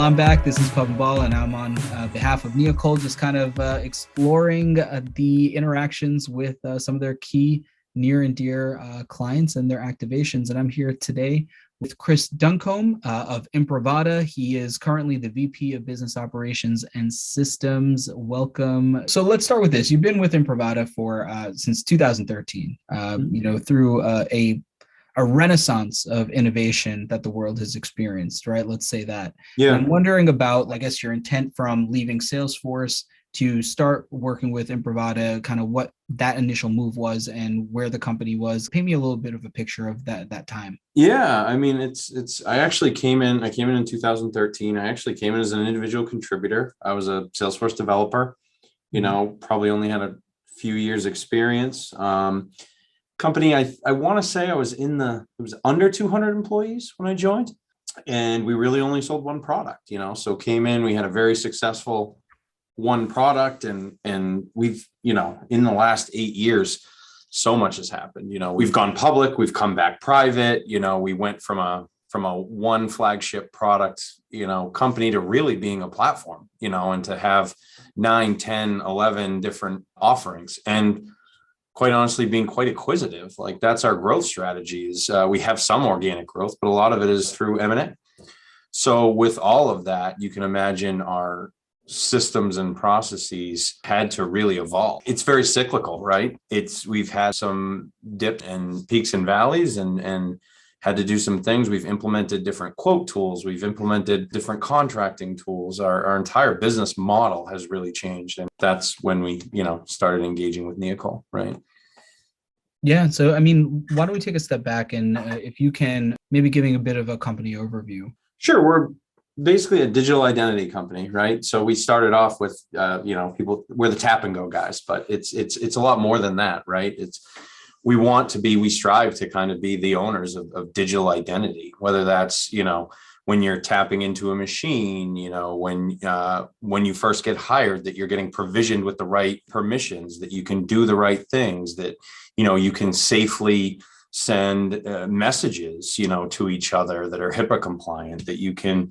I'm back. This is Pub and Ball, and I'm on behalf of Neocol, just kind of exploring the interactions with some of their key near and dear clients and their activations. And I'm here today with Chris Duncombe of Imprivata. He is currently the VP of Business Operations and Systems. Welcome. So let's start with this. You've been with Imprivata for since 2013. Through a renaissance of innovation that the world has experienced, right? Let's say that. Yeah. And I'm wondering about, I guess, your intent from leaving Salesforce to start working with Imprivata, kind of what that initial move was and where the company was. Paint me a little bit of a picture of that time. Yeah. I mean, I actually came in 2013. I actually came in as an individual contributor. I was a Salesforce developer, probably only had a few years experience. Company, I want to say it was under 200 employees when I joined, and we really only sold one product, so came in, we had a very successful one product, and we've, in the last 8 years, so much has happened. We've gone public, we've come back private, we went from a one flagship product, company to really being a platform, and to have 9, 10, 11 different offerings. And quite honestly, being quite acquisitive, like that's our growth strategy. Is we have some organic growth, but a lot of it is through M&A. So with all of that, you can imagine our systems and processes had to really evolve. It's very cyclical, right? We've had some dips and peaks and valleys, and had to do some things. We've implemented different quote tools. We've implemented different contracting tools. Our entire business model has really changed. And that's when we, started engaging with Neocol, right? Yeah. So, I mean, why don't we take a step back and if you can, maybe giving a bit of a company overview. Sure. We're basically a digital identity company, right? So we started off with, people, we're the tap and go guys, but it's a lot more than that, right? We strive to kind of be the owners of digital identity, whether that's, when you're tapping into a machine, when you first get hired, that you're getting provisioned with the right permissions, that you can do the right things, that, you can safely send messages, to each other that are HIPAA compliant, that you can,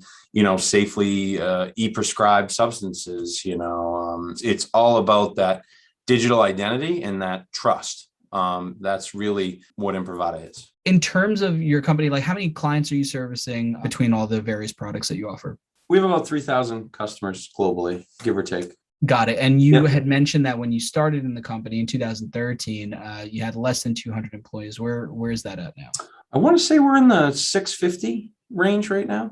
safely e-prescribe substances, it's all about that digital identity and that trust. That's really what Imprivata is. In terms of your company, like how many clients are you servicing between all the various products that you offer? We have about 3,000 customers globally, give or take. Got it. And you had mentioned that when you started in the company in 2013, you had less than 200 employees. Where is that at now? I want to say we're in the 650 range right now.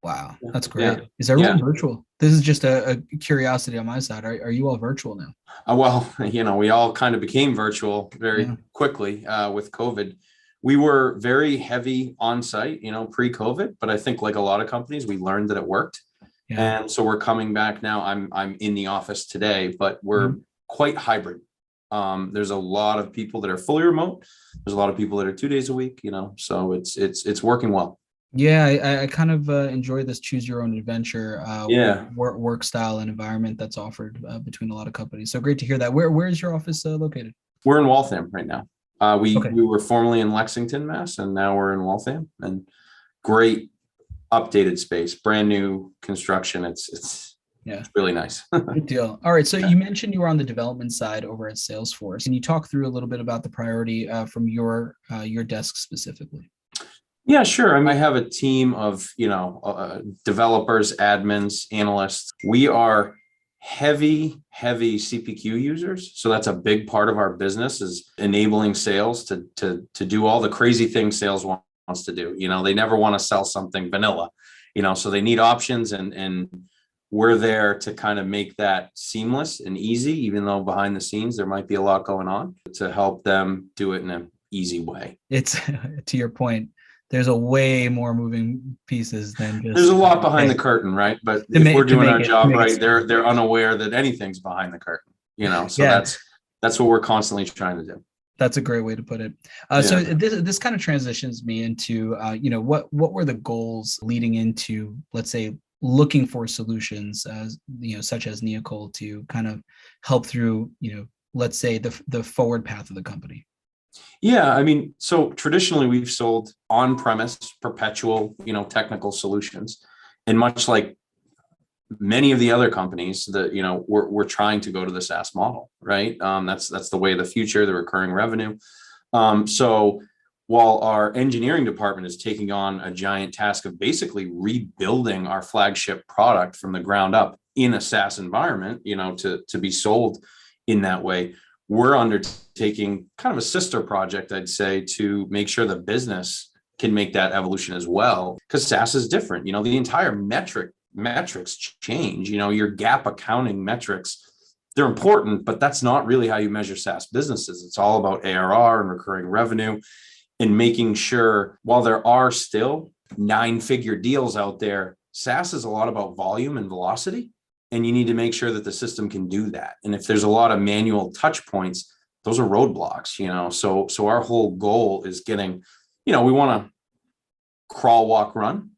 Wow, that's great. Yeah. Is everyone virtual? This is just a curiosity on my side. Are you all virtual now? Well, we all kind of became virtual very quickly with COVID. We were very heavy on site, pre-COVID, but I think like a lot of companies, we learned that it worked. Yeah. And so we're coming back now. I'm in the office today, but we're quite hybrid. There's a lot of people that are fully remote. There's a lot of people that are 2 days a week, so it's working well. Yeah, I kind of enjoy this choose your own adventure work style and environment that's offered between a lot of companies. So great to hear that. Where is your office located? We're in Waltham right now. We were formerly in Lexington, Mass, and now we're in Waltham. And great updated space, brand new construction. It's really nice. Good deal. All right. So you mentioned you were on the development side over at Salesforce. Can you talk through a little bit about the priority from your desk specifically? Yeah, sure. I mean, I have a team of, developers, admins, analysts. We are heavy CPQ users. So that's a big part of our business, is enabling sales to do all the crazy things sales wants to do. They never want to sell something vanilla, so they need options, and we're there to kind of make that seamless and easy, even though behind the scenes there might be a lot going on, to help them do it in an easy way. It's to your point. There's a way more moving pieces than just. There's a lot behind the curtain, right? But if we're doing our job right, they're unaware that anything's behind the curtain, So that's what we're constantly trying to do. That's a great way to put it. So this kind of transitions me into, what were the goals leading into, let's say, looking for solutions, such as Neocol, to kind of help through, let's say the forward path of the company. Yeah, I mean, so traditionally we've sold on-premise perpetual, technical solutions. And much like many of the other companies that, we're trying to go to the SaaS model, right? That's the way of the future, the recurring revenue. So while our engineering department is taking on a giant task of basically rebuilding our flagship product from the ground up in a SaaS environment, to be sold in that way, we're undertaking kind of a sister project, I'd say, to make sure the business can make that evolution as well, because SaaS is different. The entire metrics change. Your GAAP accounting metrics, they're important, but that's not really how you measure SaaS businesses. It's all about ARR and recurring revenue, and making sure, while there are still 9-figure deals out there, SaaS is a lot about volume and velocity, and you need to make sure that the system can do that. And if there's a lot of manual touch points, those are roadblocks. So our whole goal is getting, we want to crawl, walk, run.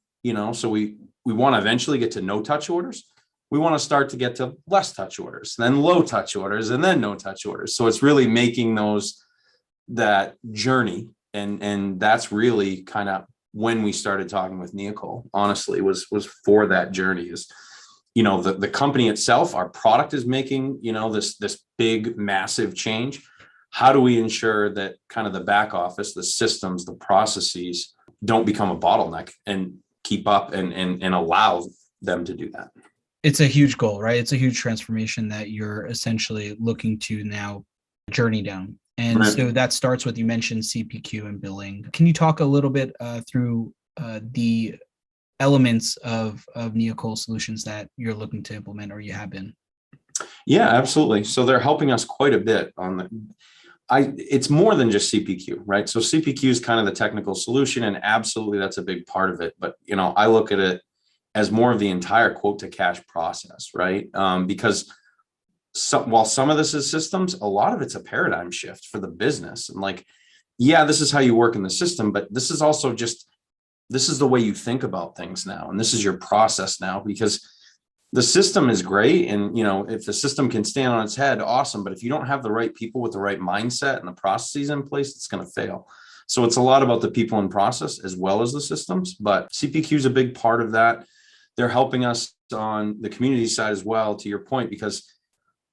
So we want to eventually get to no touch orders. We want to start to get to less touch orders, then low touch orders, and then no touch orders. So it's really making that journey. And that's really kind of when we started talking with Neocol, honestly, was for that journey. Is, the company itself, our product is making, this big, massive change. How do we ensure that kind of the back office, the systems, the processes don't become a bottleneck and keep up and allow them to do that? It's a huge goal, right? It's a huge transformation that you're essentially looking to now journey down. And Right. So that starts with, you mentioned CPQ and billing. Can you talk a little bit through the elements of Neocol solutions that you're looking to implement, or you have been? Yeah, absolutely. So they're helping us quite a bit it's more than just CPQ, right? So CPQ is kind of the technical solution, and absolutely that's a big part of it. But, I look at it as more of the entire quote to cash process, right? Because while some of this is systems, a lot of it's a paradigm shift for the business. And this is how you work in the system, but this is also this is the way you think about things now. And this is your process now, because the system is great. And, if the system can stand on its head, awesome. But if you don't have the right people with the right mindset and the processes in place, it's going to fail. So it's a lot about the people and process as well as the systems, but CPQ is a big part of that. They're helping us on the community side as well, to your point, because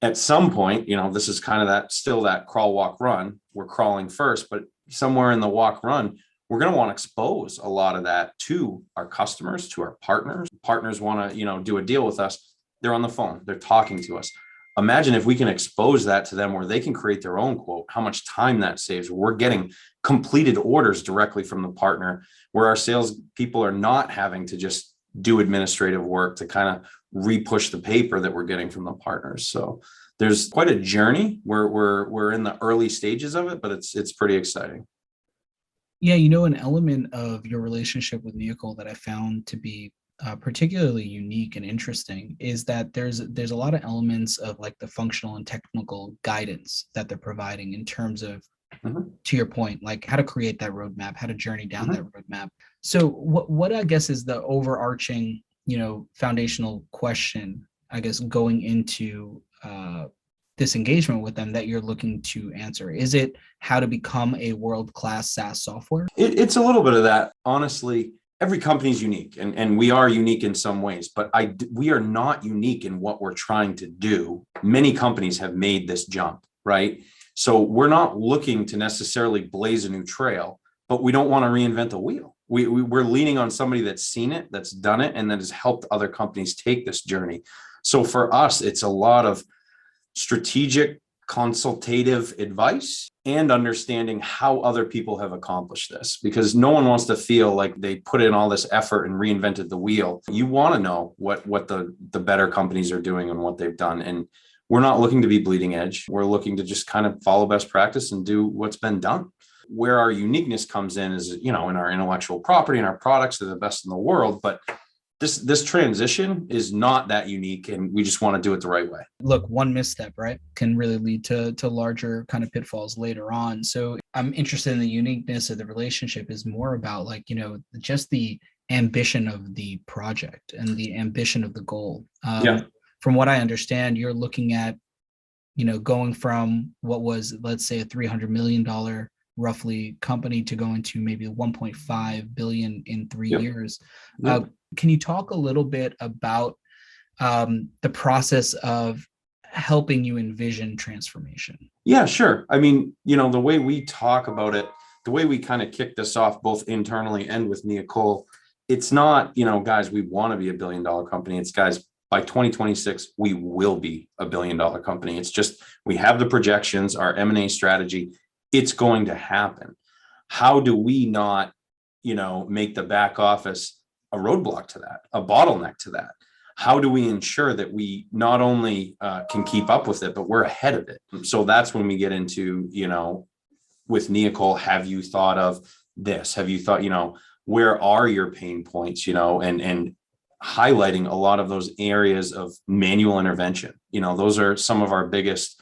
at some point, this is kind of that crawl, walk, run. We're crawling first, but somewhere in the walk, run, we're going to want to expose a lot of that to our customers, to our partners. Partners want to, do a deal with us. They're on the phone. They're talking to us. Imagine if we can expose that to them where they can create their own quote, how much time that saves. We're getting completed orders directly from the partner, where our sales people are not having to just do administrative work to kind of re-push the paper that we're getting from the partners. So there's quite a journey. We're in the early stages of it, but it's pretty exciting. Yeah, an element of your relationship with Neocol that I found to be particularly unique and interesting is that there's a lot of elements of like the functional and technical guidance that they're providing in terms of, to your point, like how to create that roadmap, how to journey down that roadmap. So what I guess is the overarching, foundational question, I guess, going into this engagement with them that you're looking to answer? Is it how to become a world-class SaaS software? It's a little bit of that. Honestly, every company is unique, and we are unique in some ways, but we are not unique in what we're trying to do. Many companies have made this jump, right? So we're not looking to necessarily blaze a new trail, but we don't want to reinvent the wheel. We're leaning on somebody that's seen it, that's done it, and that has helped other companies take this journey. So for us, it's a lot of strategic consultative advice and understanding how other people have accomplished this, because no one wants to feel like they put in all this effort and reinvented the wheel. You want to know what the better companies are doing and what they've done. And we're not looking to be bleeding edge. We're looking to just kind of follow best practice and do what's been done. Where our uniqueness comes in is, in our intellectual property and our products are the best in the world, but this transition is not that unique, and we just want to do it the right way. Look, one misstep, right, can really lead to larger kind of pitfalls later on. So I'm interested in the uniqueness of the relationship is more about just the ambition of the project and the ambition of the goal. From what I understand, you're looking at, going from what was, let's say, a $300 million roughly company to go into maybe 1.5 billion in 3 years. Uh, Yep. can you talk a little bit about the process of helping you envision transformation? Yeah, sure. I mean, the way we talk about it, the way we kind of kick this off both internally and with Neocol, it's not, guys, we want to be $1 billion company. It's guys, by 2026, we will be $1 billion company. It's just, we have the projections, our M&A strategy, it's going to happen. How do we not, make the back office a roadblock to that, a bottleneck to that? How do we ensure that we not only can keep up with it, but we're ahead of it? So that's when we get into, with Neocol, have you thought of this? Have you thought, where are your pain points, and highlighting a lot of those areas of manual intervention. Those are some of our biggest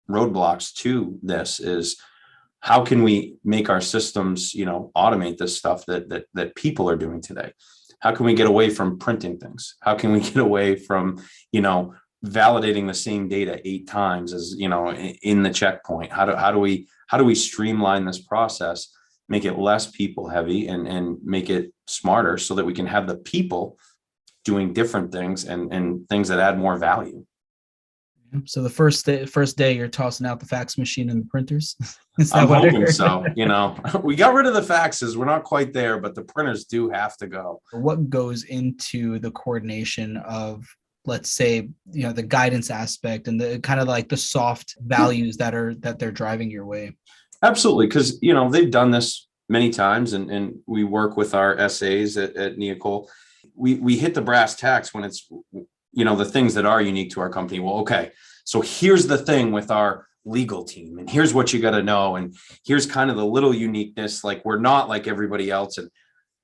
roadblocks to this is how can we make our systems, automate this stuff that people are doing today? How can we get away from printing things? How can we get away from, validating the same data 8 times as, in the checkpoint? How do we streamline this process, make it less people heavy and make it smarter so that we can have the people doing different things and things that add more value? So the first day you're tossing out the fax machine and the printers. Is that I'm what hoping so. We got rid of the faxes. We're not quite there, but the printers do have to go. What goes into the coordination of, let's say, the guidance aspect and the kind of like the soft values that they're driving your way? Absolutely. Because, they've done this many times and we work with our SAs at Neocol. We hit the brass tacks when it's, the things that are unique to our company. Well, okay, so here's the thing with our legal team and here's what you got to know. And here's kind of the little uniqueness, like we're not like everybody else.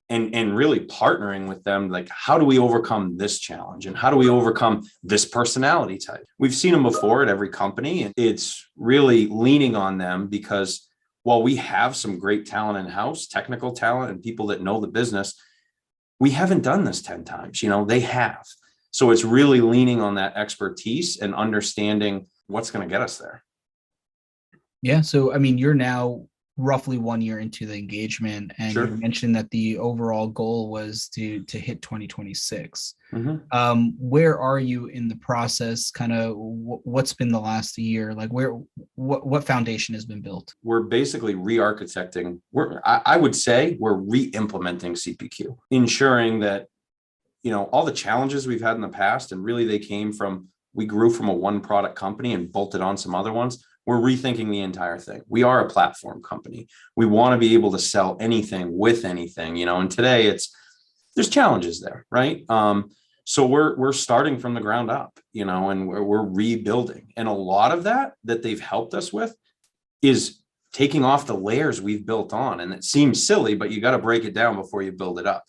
And really partnering with them, like how do we overcome this challenge and how do we overcome this personality type? We've seen them before at every company, and it's really leaning on them because while we have some great talent in-house, technical talent and people that know the business, we haven't done this 10 times, they have. So it's really leaning on that expertise and understanding what's going to get us there. Yeah. So, I mean, you're now roughly 1 year into the engagement, and Sure. you mentioned that the overall goal was to hit 2026. Mm-hmm. Where are you in the process? Kind of what's been the last year? Like what foundation has been built? We're basically re-architecting. I would say we're re-implementing CPQ, ensuring that, all the challenges we've had in the past, and really they came from, we grew from a one product company and bolted on some other ones. We're rethinking the entire thing. We are a platform company. We want to be able to sell anything with anything, and today there's challenges there, right? So we're starting from the ground up, and we're rebuilding. And a lot of that they've helped us with is taking off the layers we've built on. And it seems silly, but you got to break it down before you build it up.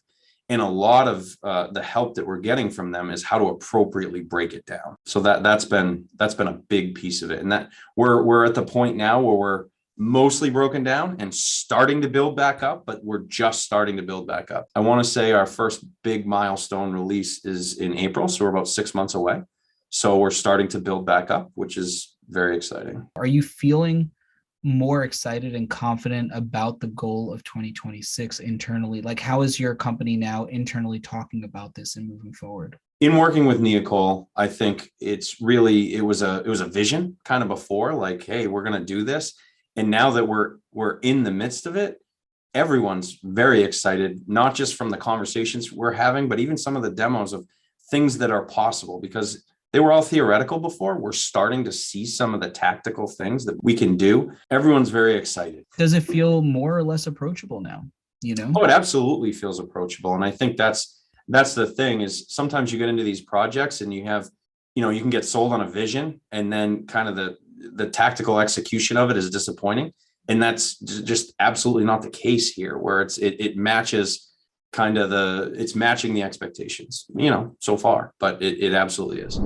And a lot of the help that we're getting from them is how to appropriately break it down. So that's been a big piece of it. And that we're at the point now where we're mostly broken down and starting to build back up, but we're just starting to build back up. I want to say our first big milestone release is in April. So we're about 6 months away. So we're starting to build back up, which is very exciting. Are you feeling more excited and confident about the goal of 2026 internally? Like, how is your company now internally talking about this and moving forward? In working with Neocol, I think it was a vision kind of before, like, hey, we're going to do this. And now that we're in the midst of it, everyone's very excited, not just from the conversations we're having, but even some of the demos of things that are possible, because they were all theoretical before. We're starting to see some of the tactical things that we can do. Everyone's very excited. Does it feel more or less approachable now? Oh, it absolutely feels approachable. And I think that's the thing is sometimes you get into these projects and you have, you can get sold on a vision and then kind of the tactical execution of it is disappointing. And that's just absolutely not the case here, where it matches it's matching the expectations, so far, but it absolutely is.